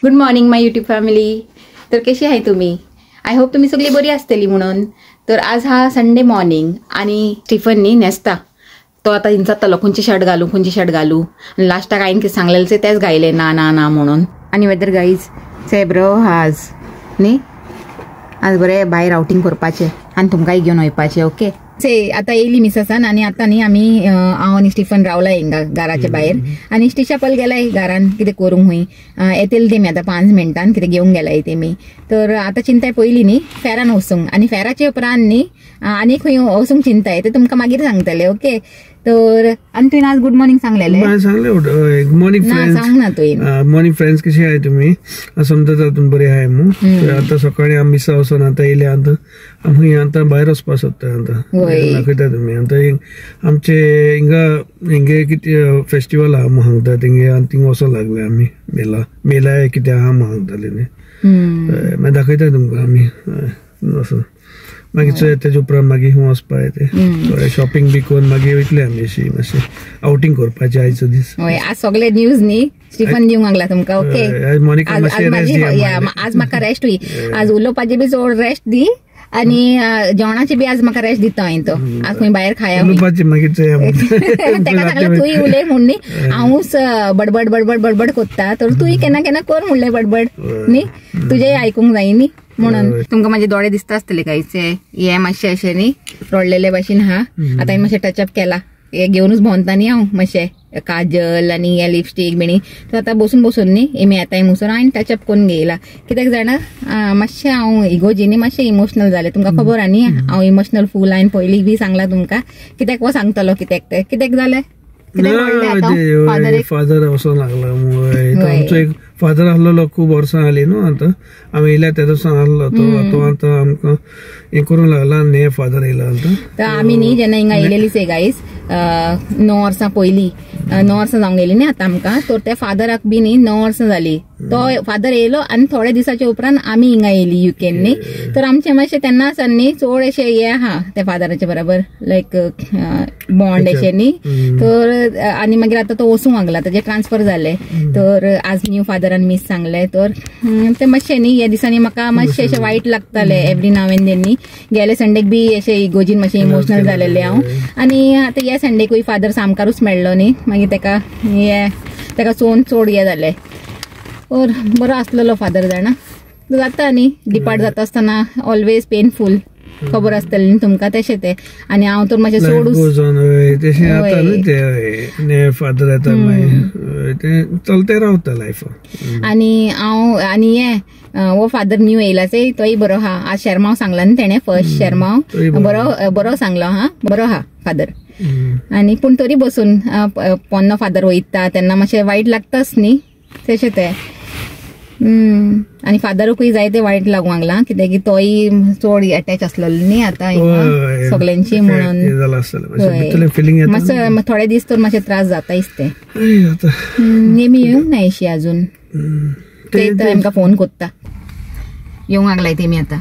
Good morning माय YouTube family. तर कशी आहे तुम्ही? आय होप तुम्ही सगळी बरी असतली म्हणून. तर आज हा संडे मॉर्निंग आणि स्टीफननी नेसता तो आता हिंचा तलो खंयची शर्ट घालू आणि लास्टाक हांवें कितें सांगलेलें तेच गायले ना ना ना म्हणून. आणि वेदर गाईज से ब्रो आज न्ही आज बरें भायर आउटिंग करपाचें आनी तुमकांय घेवन वयपाचें. ओके से आता येयली मिसेसान आणि आता न्ही आमी हांव आनी स्टीफन रावला हिंगा घराच्या भायर आणि स्टिशापल गेलाय घरान कितें करूंक हूंय येतली तेमी आता 5 मिनटान कितें घेवंक गेलाय तेमी. तर आता चिंताय पयली न्ही फेरान वचूंक आणि फेराचे उपरांत न्ही आनी खंय वचूंक चिंताय ते तुमकां मागीर सांगतले. ओके तर आणि तुवें आज गुड मॉर्निंग सांगलेले गुड मॉर्निंग फ्रेंड्स. सांग ना तुवें मॉर्निंग फ्रेंड्स कशी आहे तुम्ही? समजा तातून बरे आहे मग आता सकाळी आमी मिसा वचून आता येयले आता आमी आता भायर वचपा सोदता आता दाखयता तुमी आता आमचे हिंगे कितें फेस्टिवल आहा म्हणून सांगता थिंग वचूंक लागले आमी मेला कितें आहा म्हणून सांगताले न्ही मागीर दाखयता तुमकां आमी वचून मागीर तेजे उपरांत मागीर वचपा येते शॉपिंग बी करून मागीर वयतले आमी अशी मातशें आउटिंग करपाचें आयचो दीस. आज सगळे न्यूज न्ही स्टीफन दिवंक लागला तुमकां. ओके आज म्हाका रेस्ट हुई आज उलोवपाचे बी चड रेस्ट दी आणि जेवणाची बी आज म्हाका रेस्ट दिता हांवें तो आज खंय भायर खाया तेका सांगलें तुय उलय म्हूण न्ही हांवूच बडबड बडबड बडबड कोत्ता तर तुय केन्ना केन्ना कर म्हणलें बडबड न्ही तुजेय आयकूंक जाय न्ही म्हणून. तुमकां म्हाजे दोळे दिसता आसतले कांयचे हे मातशे अशें न्ही रोडलेले भाशेन हा आता हांवें मातशें टचअप केला हे घेवनूच भोंवता न्ही हांव मातशें काजल आनी हे लिपस्टीक बिणी तर आता बसून न्ही हेमी येताय म्हणून हांवें टचअप करून घेयला. कित्याक जाणा मातशें हांव इगोजीनी मातशें इमोशनल जालें तुमकां खबर आहा न्ही हांव इमोशनल फूल हांवें पयलीं बी सांगलां तुमकां कित्याक वो सांगतलो कित्याक जालें फादर वचोंक लागला आमचो एक फादर आहलो खूब वर्सां जाली न्हू आता आमी येयल्या त्या दिसा आहलो तो आता आमकां हें करूंक लागला आनी हे फादर येयला आता. तर आमी न्ही जेन्ना हिंगा येयलेली से गायज 9 वर्सां पयलीं 9 वर्सां जावंक गेली न्ही आता आमकां तर त्या फादराक बी न्ही 9 वर्सां जाली तो फादर येयलो आनी थोड्या दिसाच्या उपरांत आमी हिंगा येयली युकेन न्ही. तर आमचें मातशें तेन्ना सान न्ही चड अशें हें आहा त्या फादराचे बरोबर लायक बॉन्ड अशें न्ही. तर आनी मागीर आतां तो वचूंक लागला ताजे ट्रान्सफर जाले तर आज न्यू फादरान मीस सांगले तर ते मातशें न्ही ह्या दिसांनी म्हाका मातशें अशें वायट लागतालें एवरी नाव एंड देन न्ही. गेले संडेक बी अशें इगोजीन मातशें इमोशनल जालेलें हांव आनी आतां ह्या संडेकूय फादर सामकारूच मेळ्ळो न्ही मागीर तेका चोवन चड हें जालें. और बरो आसलेलो फादर जाणा जाता न्ही डिपार्ट जाता आसतना ऑलवेज पेनफूल खबर आसतलें न्ही तुमकां तशें तें आनी हांव तर मातशें सोडूच फादर येता तें चलते रावता लायफ. आनी हांव आनी वो फादर न्यू येयलाचे तोय बरो हा आज शर्माव सांगला न्ही तेणें फर्स्ट शर्माव बरो सांगलो हा बरो हा फादर. आनी पूण तरी बसून पोन्नो फादर वयता तेन्ना मातशें वायट लागताच न्ही तशें तें. आनी फादरूकूय जाय ते वायट लागूंक लागला कित्याक तोय चड अटॅच आसलेलो न्ही आतां सगळ्यांची म्हणून मातसो थोडे दीस तर मातशें त्रास जातायच ते. नेमी येवंक ना अशी अजून ते आमकां फोन कोत्ता येवंक लागलाय तेमी आतां.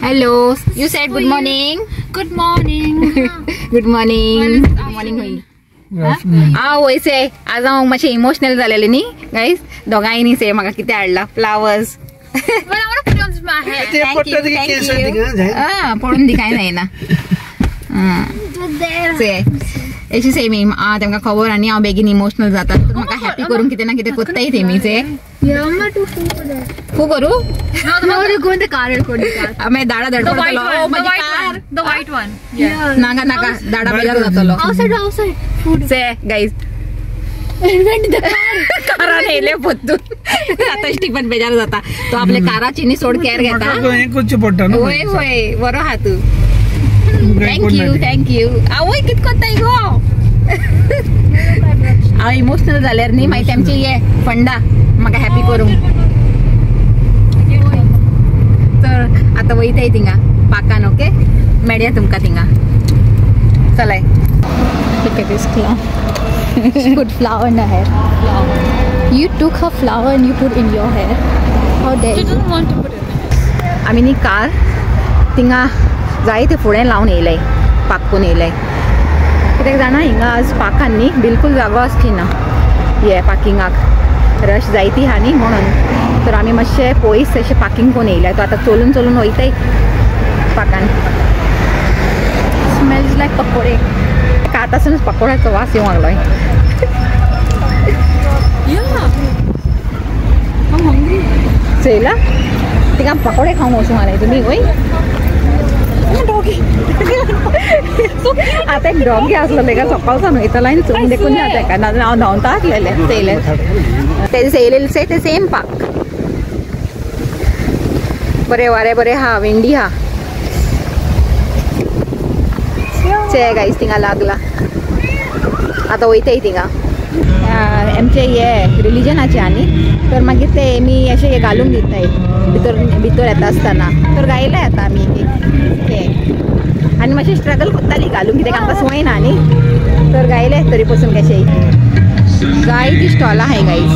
Hello you sed good morning. Good morning होईल हांव वयसे आज हांव मातशें इमोशनल जालेलें न्ही गायज दोगांयनी से म्हाका कितें हाडला फ्लावर्स पडून दी कांय जायना अशी सेमी तेमकां खबर आनी हांव बेगीन इमोशनल जाता तर म्हाका हॅपी करून कितें ना कितें कोत्ताय तेमीचे खूब करूं मागीर दाडा नाका दाडा बेजार जातलो से गायज कारान येयले पोत्तून आता स्टीफन बेजार जाता तो आपल्या काराची न्ही चड केअर घेता. होय बरो आहा तूं थँक्यू आवय कितें कोत्ताय गो हांव इमोशनल जाल्यार न्ही मागीर तेमची हे फंडा म्हाका हॅपी करूंक. तर आतां वयताय थिंगा पाकान. ओके मेळया तुमकां थिंगा चलाय. Look at this clown. She put flower in her hair. You took her flower and you put in your hair. How dare you? She didn't want to put it. आमी न्ही car थिंगा जाय ते फुडें लावन येयलाय पाक्कून येयलाय कित्याक जाणा हिंगा आज पाकान न्ही बिलकुल जागो आसची ना ये पार्किंगाक रश जायती हा न्ही म्हणून तर आमी मातशे पयस अशें पार्किंग कोण येयल्या तो आतां चलून चलून वयताय पाकान स्मेल्स लायक पकोडे आतांसूनच पकोड्याचो वास येवंक लागलोय चयला तिका पकोडे खावंक वचूंक आलाय तुमी वय आता एक डॉगी आसलेले का सकाळसान वयतालो आनी चोरून देखून ना तेका नाजाल्यार हांव धांवता आसलेले चयले ते चयलेले ते सेम पार्क बरे वारे बरे हा विंडी हा चे गाईस थिंगा लागला आता वयताय थिंगा आमचे हे रिलीजनाचे आनी तर मागीर ते मी अशें हे घालूंक दिताय भितर येता आसतना तर गायले आता आमी ते आनी मातशें स्ट्रगल कोत्ताली घालूंक कित्याक आमकां संवय ना न्ही तर गायले तरी पासून कशें जायतीं स्टॉलां आहाय गाईस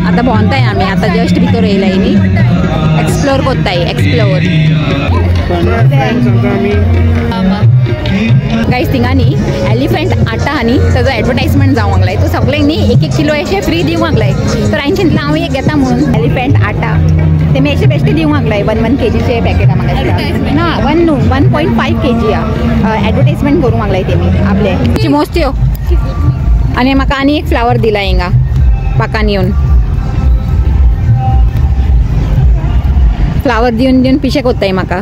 आता भोंवताय आमी आता जस्ट भितर येयलाय न्ही एक्सप्लोर कोत्ताय एक्सप्लोर गाईस थिंगा न्ही एलिफंट आटा हा न्ही ताजो एडवर्टाइजमेंट जावंक लागलाय तो सगळ्यांक न्ही एक किलो अशें फ्री दिवंक लागलाय तर हांवें चिंतलें हांव एक घेता म्हणून एलिफंट आटा ते मातशे बेश्टे दिवंक लागलाय 1 kg पॅकेटा म्हाका ना 1.5 kg एडवर्टाइजमेंट करूंक लागलाय तेमी आपले चिमोस्त्यो आनी म्हाका आनी एक फ्लावर दिला हिंगा पाकान येवन फ्लावर दिवन दिवन पिशे कोत्ताय म्हाका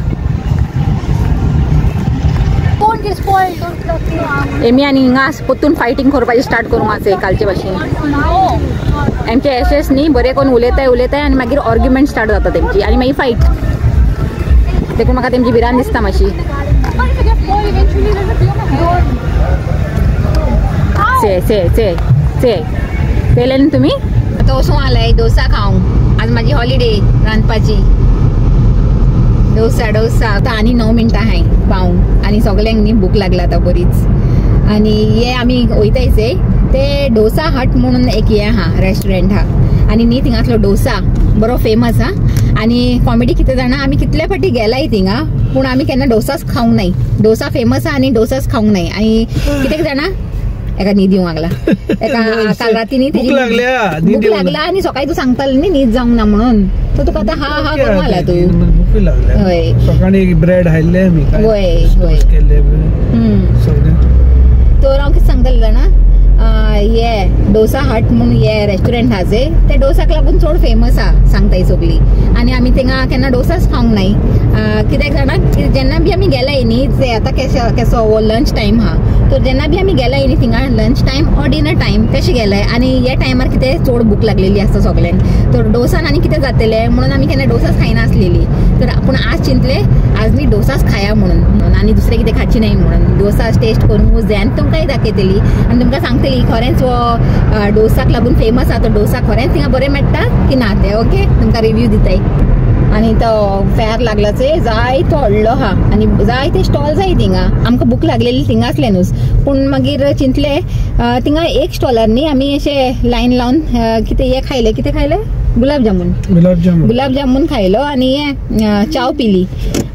एमी आनी हिंगा पोत्तून फायटींग करपाची स्टार्ट करूंक आसा कालचे भाशेन आमचे एशेस न्ही बरे कोण उलयताय आनी मागीर आर्ग्युमेंट स्टार्ट जाता तेंची आनी मागीर फायट देखून म्हाका तेंची भिरांत दिसता मातशी पयले न्ही तुमी आतां वचूंक आलाय डोसा खावंक आज म्हाजी हॉलिडे रांदपाची डोसा आता आनी 9 मिनटां आहाय पावूंक आनी सगल्यांक न्ही भूक लागला आतां बरीच आनी हे आमी वयतायचे ते डोसा हट म्हणून एक हे हा रेस्टॉरंट हा आनी न्ही थिंगातलो डोसा बरो फेमस हा आनी कॉमेडी कितें जाणा आमी कितले फाटी गेलाय थिंगा पूण आमी केन्ना डोसाच खावंक नाय डोसा फेमस हा आनी डोसाच खावंक नाय आनी कितें जाणा एका न्हीद येवंक लागला एका काल राती न्ही भूक लागला आनी सकाळी तू सांगताली न्ही न्हीद जावंक ना म्हणून तर तुका आतां हा करूंक आला तू हय सकाळी ब्रेड हाडले आमी होय तर हांव कितें सांगतालें जाणा ये डोसा हट म्हणून ये रेस्टॉरंट हा जे ते डोसाक लागून चड फेमस हा सांगताय सगळी आनी आमी थिंगा केन्ना डोसाच खावंक नाय कित्याक जाणा जेन्ना बी आमी गेलाय न्ही जे आतां केसो हो लंच टायम हा तर जेन्ना बी आमी गेलाय न्ही थिंगा lunch time or dinner time तशें गेलाय आनी हे टायमार कितें चड भूक लागलेली आसता सगल्यांक तर डोसान आनी कितें जातलें म्हणून आमी केन्ना डोसाच खायना आसलेली तर पूण आज चिंतले आज न्ही डोसाच खाया म्हणून आनी दुसरें कितें खावची न्हय म्हणून डोसा टेस्ट करूंक जाय आनी तुमकांय दाखयतली आनी तुमकां सांगतली खरेंच वो डोसाक लागून फेमस आहा तो डोसा खरेंच थिंगा बरें मेळटा की ना ते ओके तुमकां रिव्यू दिताय आनी तो फेर लागलाच जायतो व्हडलो हा आनी जायते स्टॉल जाय थिंगा आमकां भूक लागलेली थिंगा आसले न्हूच पूण मागीर चिंतले थिंगा एक स्टॉलार न्ही आमी अशें लायन लावन कितें हे खायले कितें खायले गुलाब जामून खायलो आनी हे चाव पिली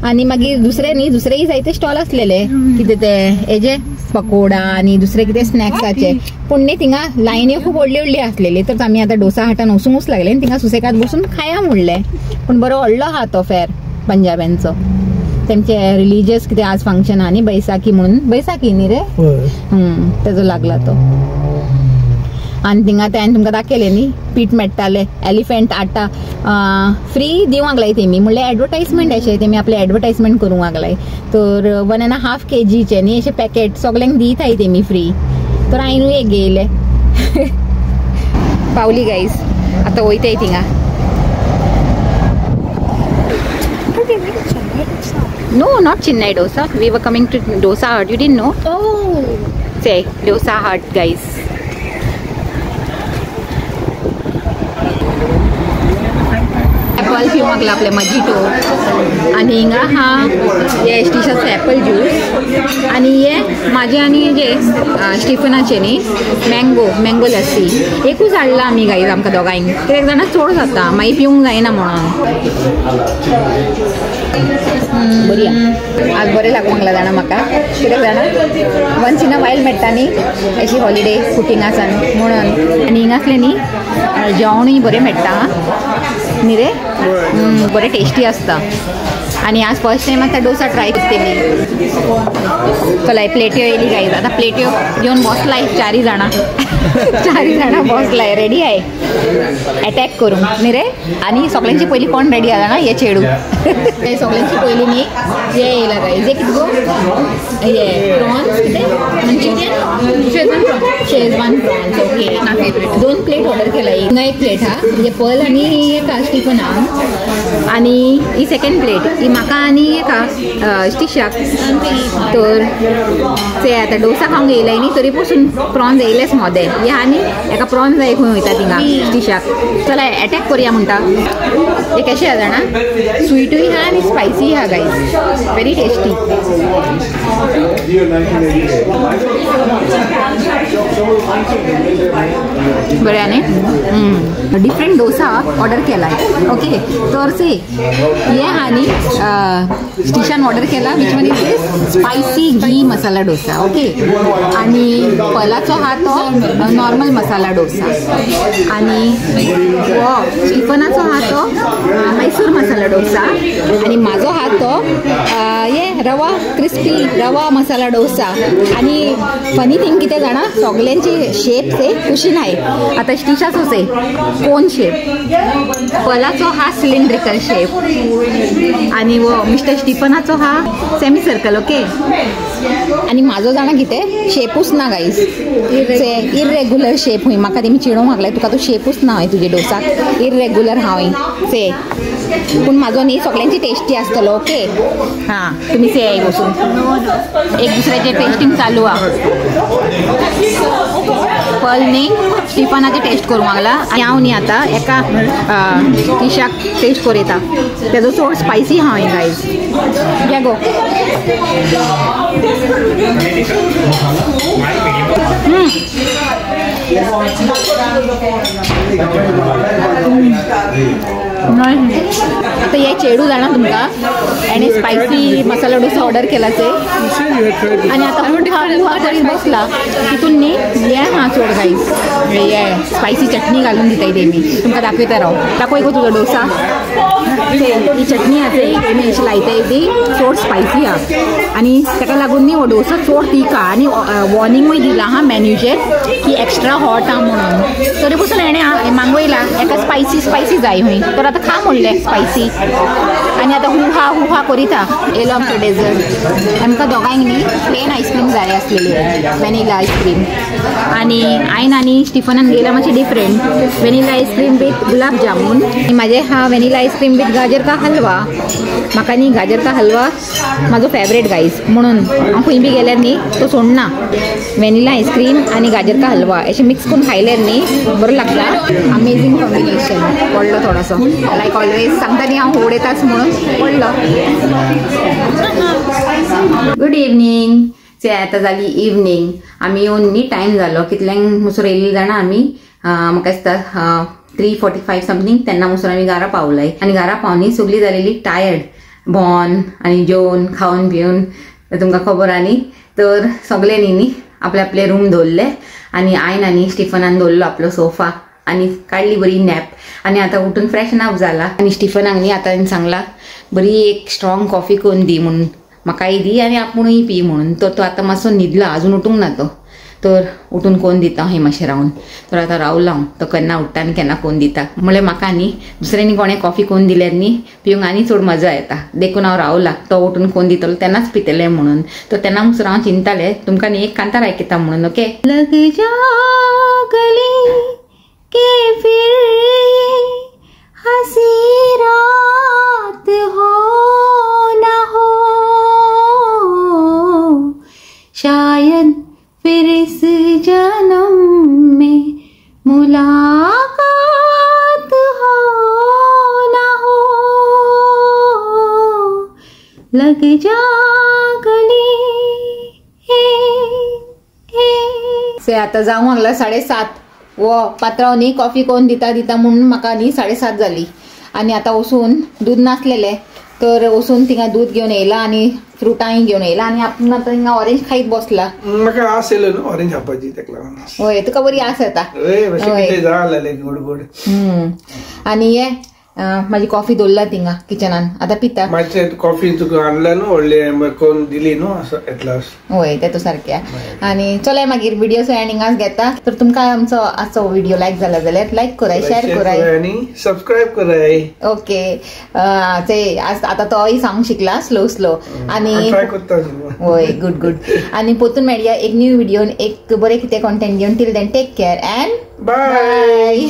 आनी मागीर दुसरेय जायते स्टॉल आसलेले कितें ते हेजे पकोडा आनी दुसरे कितें स्नॅक्साचे पूण न्ही थिंगा लायन्यो खूब व्हडली आसलेली तर आमी आतां डोसा हाटान वचूंकूच लागले आनी थिंगा सुसेगाद बसून खाया म्हणलें पूण बरो व्हडलो हा तो फेर पंजाब्यांचो तेंचे रिलिजियस कितें आज फंक्शन हा न्ही बैसाखी म्हणून बैसाखी न्ही रे तेजो लागला तो आनी थिंगा ते हांवें तुमकां दाखयलें न्ही पीठ मेळटालें एलिफंट आटा फ्री दिवंक लाय तेमी म्हणल्यार एडवर्टाइजमेंट अशें तेमी आपले एडवर्टाइजमेंट करूंक लागलाय तर 1.5 kg न्ही अशें पॅकेट सगल्यांक दिताय तेमी फ्री तर हांवें एक घेयले पावली गाईस आतां वयताय थिंगा No, not Chennai dosa. We were coming to Dosa Hut. You didn't know? Oh. Say, Dosa Hut, guys. Apple. पिऊ मागला आपले मजिटो आणि हिंगा हा हे स्टिशाचो ॲपल ज्यूस आणि हे माझे आणि जे स्टिफनाचे न्ही मँगो लस्सी एकूच हाडला आमी गाईज आमकां दोगांक कित्याक जाणां चड जाता मागीर पिवंक जायना म्हणून बरी आज बरें लागूंक लागला जाणा म्हाका कित्याक जाणा वन्स इन अ वायल मेळटा न्ही अशी हॉलिडे कुकिंगासान म्हणून आणि हिंगासले न्ही जेवणूय बरें मेळटा न्ही रे बरें टेस्टी आसता आणि आज फर्स्ट टाइम आता डोसा ट्राय केली चला प्लेट्यो येयली गाईज आता प्लेट्यो घेऊन बसलाय चारी जाणां बसलाय रेडी आहे अटॅक करूंक न्ही रे आणि सगळ्यांची पयलीं कोण रेडी आहा जाणा हे चेडू सगळ्यांची पयलीं न्ही हे येयला गाईज हे कितें गो हे प्रॉन्स कितें मंचुरियन शेजवान प्रॉन्स ओके ना फेवरेट 2 प्लेट ऑर्डर केला एक प्लेट हा म्हणजे पर्ल आणि एक स्टीफन हा आणि ही सेकंड प्लेट ही म्हाका आनी एका स्टिशाक तर ते आता डोसा खावंक येयलाय न्ही तरी पासून प्रॉन्स येयलेच मोदें हे आनी एका प्रॉन्स जाय खंय वयता थिंगा स्टिशाक चला अटॅक करुया म्हणटा हे कशें आहा जाणा स्वीटूय आहा आनी स्पायसी आहा गाईज व्हेरी टेस्टी बरें न्ही डिफरंट डोसा ऑर्डर केला ओके तर से हे आहा न्ही स्टिशान ऑर्डर केला which one is this spicy ghee masala dosa okay आणि पलाचो हा तो नॉर्मल मसाला डोसा आणि स्टिफनाचो हा तो मैसूर मसाला डोसा आणि माझो हा तो हे रवा क्रिस्पी रवा मसाला डोसा आणि फनी थिंग कितें जाणा सगळ्यांचे शेप से कुशीन आहे आता स्टिशाचो से कोन शेप पलाचो हा सिलिंड्रिकल शेप आणि वो मिस्टर स्टिफनाचो हा सेमी सर्कल ओके आणि माझो जाणा कितें शेपूच ना गाईज इरेग्युलर शेप हुंय म्हाका तेमी चिडोवंक लागलाय तुका तो शेपूच ना हय तुजे डोसाक इरेग्युलर हांव से पूण म्हाजो न्ही सगळ्यांची टेस्टी आसतलो ओके हां तुमी से बसून एक दुसऱ्याचे टेस्टिंग चालू आहा पल न्ही स्टिफनाचे टेस्ट करूंक लागला आनी हांव न्ही आतां एका स्टिशाक टेस्ट करयता तेजो चड स्पायसी हांव गायज घे गो आता हे चेडू जाणा तुमकां एणे स्पायसी मसाला डोसा ऑर्डर केला से आणि आता हुआ करीत बसला तितून न्ही हे हा चड गाईज हे स्पायसी चटणी घालून दिताय तेमी तुमकां दाखयता राव दाखय गो तुजो डोसा ही चटणी आसा तेमी अशी लायताय ती चड स्पायसी आहा आणि ताका लागून न्ही हो डोसा चड तिखा आणि वॉर्निंगूय दिला हा मेन्यूचेर की एक्स्ट्रा हॉट आहा म्हणून तरी पासून एणे मागवयला एका स्पायसी जाय हूंय तर आता खा म्हणलें स्पायसी आणि आता हुहा करीता येयलो आमचो डेजर्ट आमकां दोगांक न्ही प्लेन आयस्क्रीम जाय आसलेली वेनिला आयस्क्रीम आणि हांवें आनी स्टिफनान गेला मातशें different vanilla ice cream with gulab jamun म्हाजे हा वेनिला आयस्क्रीम विथ गाजर का हलवा म्हाका न्ही गाजर का हलवा म्हाजो फेवरेट गायज म्हणून हांव खंय बी गेल्यार न्ही तो सोडना वेनिला आयस्क्रीम आणि गाजर का हलवा अशें मिक्स करून खायल्यार न्ही बरो लागता अमेझींग कॉम्बिनेशन पडलो थोडोसो लायक ऑलवेज सांगता न्ही हांव उडयताच म्हणून पडलो गुड इवनिंग से आतां जाली इवनिंग आमी येवन न्ही टायम जालो कितल्यांक मुसोर येयली जाणा आमी म्हाका दिसता 3:45 समथींग तेन्ना मुसोर आमी घरा पावलाय आणि घरा पावनी सगळी जालेली टायर्ड भोंवन आनी जेवन खावन पिवन तुमकां खबर आहा न्ही तर सगळ्यांनी न्ही आपले आपले रूम दवरले आणि हांवें आनी स्टिफनान दवरलो आपलो सोफा आणि काढली बरी नॅप आणि आता उठून फ्रेशन अप जाला आणि स्टिफनाक न्ही आतां सांगला बरी एक स्ट्रॉंग कॉफी करून दी म्हणून म्हाकाय दी आणि आपुणूय पी म्हणून तर तो आतां मातसो न्हिदला अजून उठूंक ना तो तर उठून कोण दिता हे मातशें रावन तर आतां रावला हांव तो केन्ना उठटा आनी केन्ना कोण दिता म्हळ्यार म्हाका न्ही दुसऱ्यांनी कोणें कॉफी कोण दिल्यार न्ही पिवंक आनी चड मजा येता देखून हांव रावला तो उठून कोण दितलो तेन्नाच पितलें म्हणून तर तेन्ना मुसर हांव चिंतालें तुमकां न्ही एक कांतार आयकता म्हणून ओके लग जा गले के फिर हसी रात हो ना हो शायद फिर इस जन्म में मुलाकात हो ना हो लग जा गले से आता जावंक लागला 7:30 व पात्रांव न्ही कॉफी कोण दिता दिता म्हणून म्हाका न्ही 7:30 जाली आणि आता वचून दूध नासलेले तर वचून थिंगा दूध घेवन येयला आणि फ्रुटांय घेवन येयला आणि आपण आता थिंगा ऑरेंज खाईत बसला. म्हाका आस येयलो न्हू ऑरेंज खावपाची तेका लागून. होय तुका बरी आस येता. आणि हे माझी कॉफी दवरला थिंगा किचनान आता पिता. कॉफी तुका हाडला न्हू व्हडले कोण दिली न्हू असं येतलास. होय ते तो सारकें. आणि चलय मागीर व्हिडिओचो एंडिंगाक घेता. तर तुमकां आमचो आजचो व्हिडिओ लायक जाला जाल्यार लायक कराय, शेअर कराय आणि सबस्क्राईब कराय. ओके ते आता तोय सांग शिकला स्लो आणि होय गुड. आणि पोतून मेळया एक न्यू व्हिडिओन एक बरें कितें कॉन्टेंट घेवन. Till then take care and bye.